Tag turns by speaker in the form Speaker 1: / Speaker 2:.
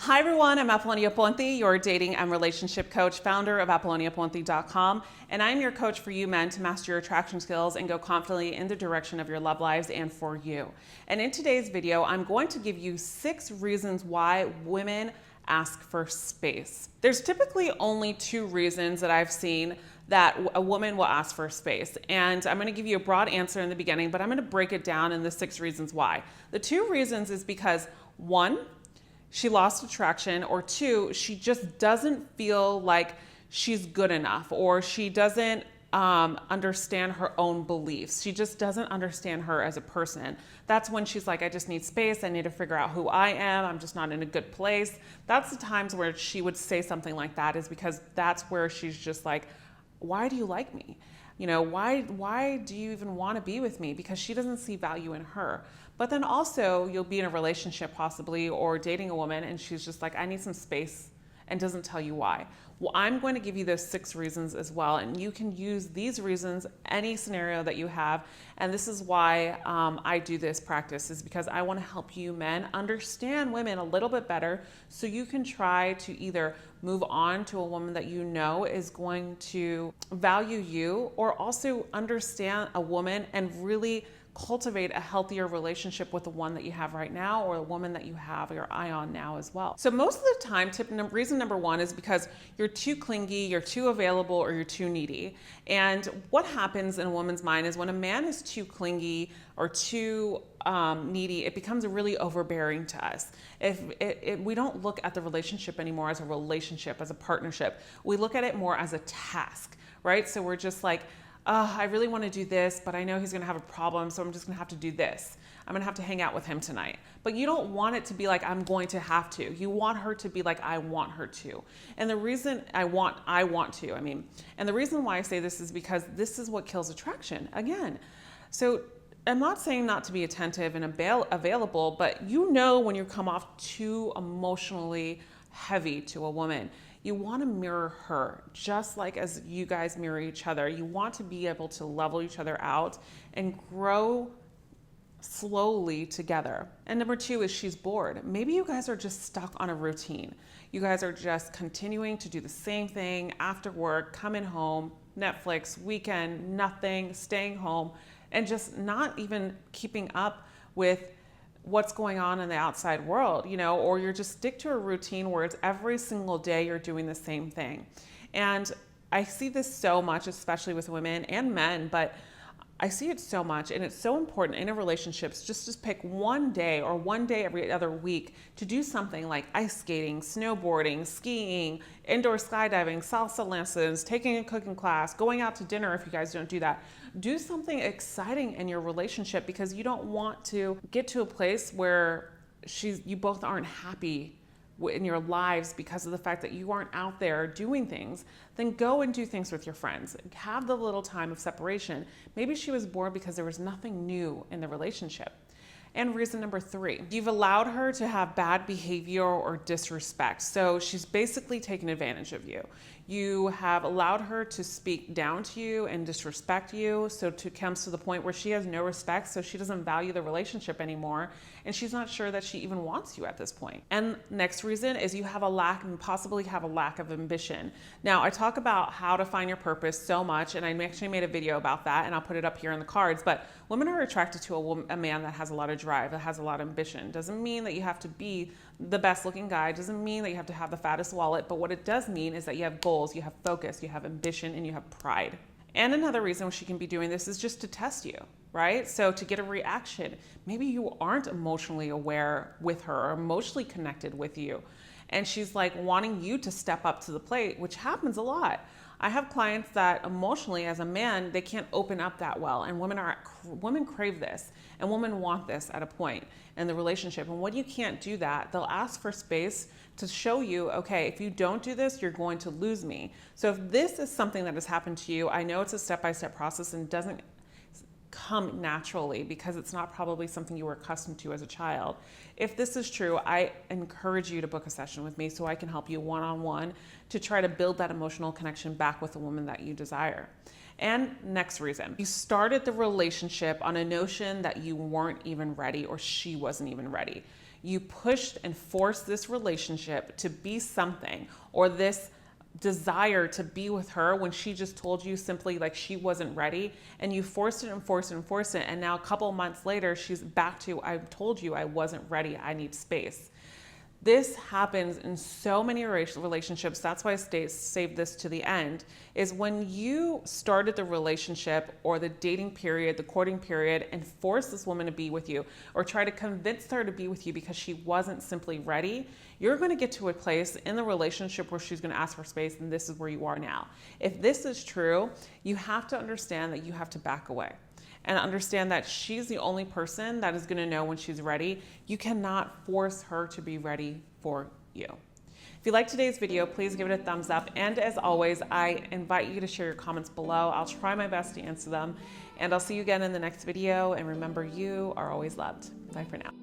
Speaker 1: Hi everyone, I'm Apollonia Ponti, your dating and relationship coach, founder of ApolloniaPonti.com, and I'm your coach for you men to master your attraction skills and go confidently in the direction of your love lives and for you. And in today's video, I'm going to give you 6 reasons why women ask for space. There's typically only 2 reasons that I've seen that a woman will ask for space. And I'm gonna give you a broad answer in the beginning, but I'm gonna break it down in the 6 reasons why. The 2 reasons is because 1, she lost attraction, or 2, she just doesn't feel like she's good enough, or she doesn't understand her own beliefs. She just doesn't understand her as a person. That's when she's like, I just need space. I need to figure out who I am. I'm just not in a good place. That's the times where she would say something like that, is because that's where she's just like, why do you like me? You know, why do you even want to be with me? Because she doesn't see value in her. But then also you'll be in a relationship possibly, or dating a woman, and she's just like, I need some space, and doesn't tell you why. Well, I'm going to give you those 6 reasons as well, and you can use these reasons any scenario that you have. And this is why I do this practice, is because I want to help you men understand women a little bit better, so you can try to either move on to a woman that you know is going to value you, or also understand a woman and really cultivate a healthier relationship with the one that you have right now, or the woman that you have your eye on now as well. So most of the time, reason number 1 is because you're too clingy, you're too available, or you're too needy. And what happens in a woman's mind is when a man is too clingy or too needy, it becomes really overbearing to us. If we don't look at the relationship anymore as a relationship, as a partnership, we look at it more as a task, right? So we're just like, I really want to do this, but I know he's going to have a problem, so I'm just going to have to do this. I'm going to have to hang out with him tonight. But you don't want it to be like, I'm going to have to. You want her to be like, I want her to. And the reason and the reason why I say this is because this is what kills attraction. Again, so I'm not saying not to be attentive and available, but you know when you come off too emotionally heavy to a woman. You want to mirror her, just like as you guys mirror each other. You want to be able to level each other out and grow slowly together. And number 2 is she's bored. Maybe you guys are just stuck on a routine. You guys are just continuing to do the same thing after work, coming home, Netflix, weekend, nothing, staying home, and just not even keeping up with what's going on in the outside world, you know, or you're just stick to a routine where it's every single day you're doing the same thing. And I see this so much, especially with women and men, but I see it so much, and it's so important in a relationship. Just pick one day or one day every other week to do something like ice skating, snowboarding, skiing, indoor skydiving, salsa lessons, taking a cooking class, going out to dinner if you guys don't do that. Do something exciting in your relationship, because you don't want to get to a place where you both aren't happy in your lives because of the fact that you aren't out there doing things. Then go and do things with your friends. Have the little time of separation. Maybe she was bored because there was nothing new in the relationship. And reason number 3, you've allowed her to have bad behavior or disrespect. So she's basically taken advantage of you. You have allowed her to speak down to you and disrespect you. So it comes to the point where she has no respect, so she doesn't value the relationship anymore. And she's not sure that she even wants you at this point. And next reason is you have possibly have a lack of ambition. Now, I talk about how to find your purpose so much, and I actually made a video about that, and I'll put it up here in the cards. But women are attracted to a man that has a lot of drive, that has a lot of ambition. Doesn't mean that you have to be the best looking guy. Doesn't mean that you have to have the fattest wallet. But what it does mean is that you have goals, you have focus, you have ambition, and you have pride. And another reason she can be doing this is just to test you, right? So to get a reaction. Maybe you aren't emotionally aware with her or emotionally connected with you, and she's like wanting you to step up to the plate, which happens a lot. I have clients that emotionally, as a man, they can't open up that well, and women crave this, and women want this at a point in the relationship. And when you can't do that, they'll ask for space to show you, okay, if you don't do this, you're going to lose me. So if this is something that has happened to you, I know it's a step-by-step process and doesn't come naturally because it's not probably something you were accustomed to as a child. If this is true, I encourage you to book a session with me so I can help you one-on-one to try to build that emotional connection back with the woman that you desire. And next reason, you started the relationship on a notion that you weren't even ready, or she wasn't even ready. You pushed and forced this relationship to be something, or this desire to be with her when she just told you simply like she wasn't ready, and you forced it and forced it and forced it. And now a couple months later, she's back to, I told you I wasn't ready. I need space. This happens in so many relationships. That's why I saved this to the end, is when you started the relationship or the dating period, the courting period, and force this woman to be with you or try to convince her to be with you because she wasn't simply ready, you're going to get to a place in the relationship where she's going to ask for space, and this is where you are now. If this is true, you have to understand that you have to back away and understand that she's the only person that is going to know when she's ready. You cannot force her to be ready for you. If you liked today's video, please give it a thumbs up. And as always, I invite you to share your comments below. I'll try my best to answer them. And I'll see you again in the next video. And remember, you are always loved. Bye for now.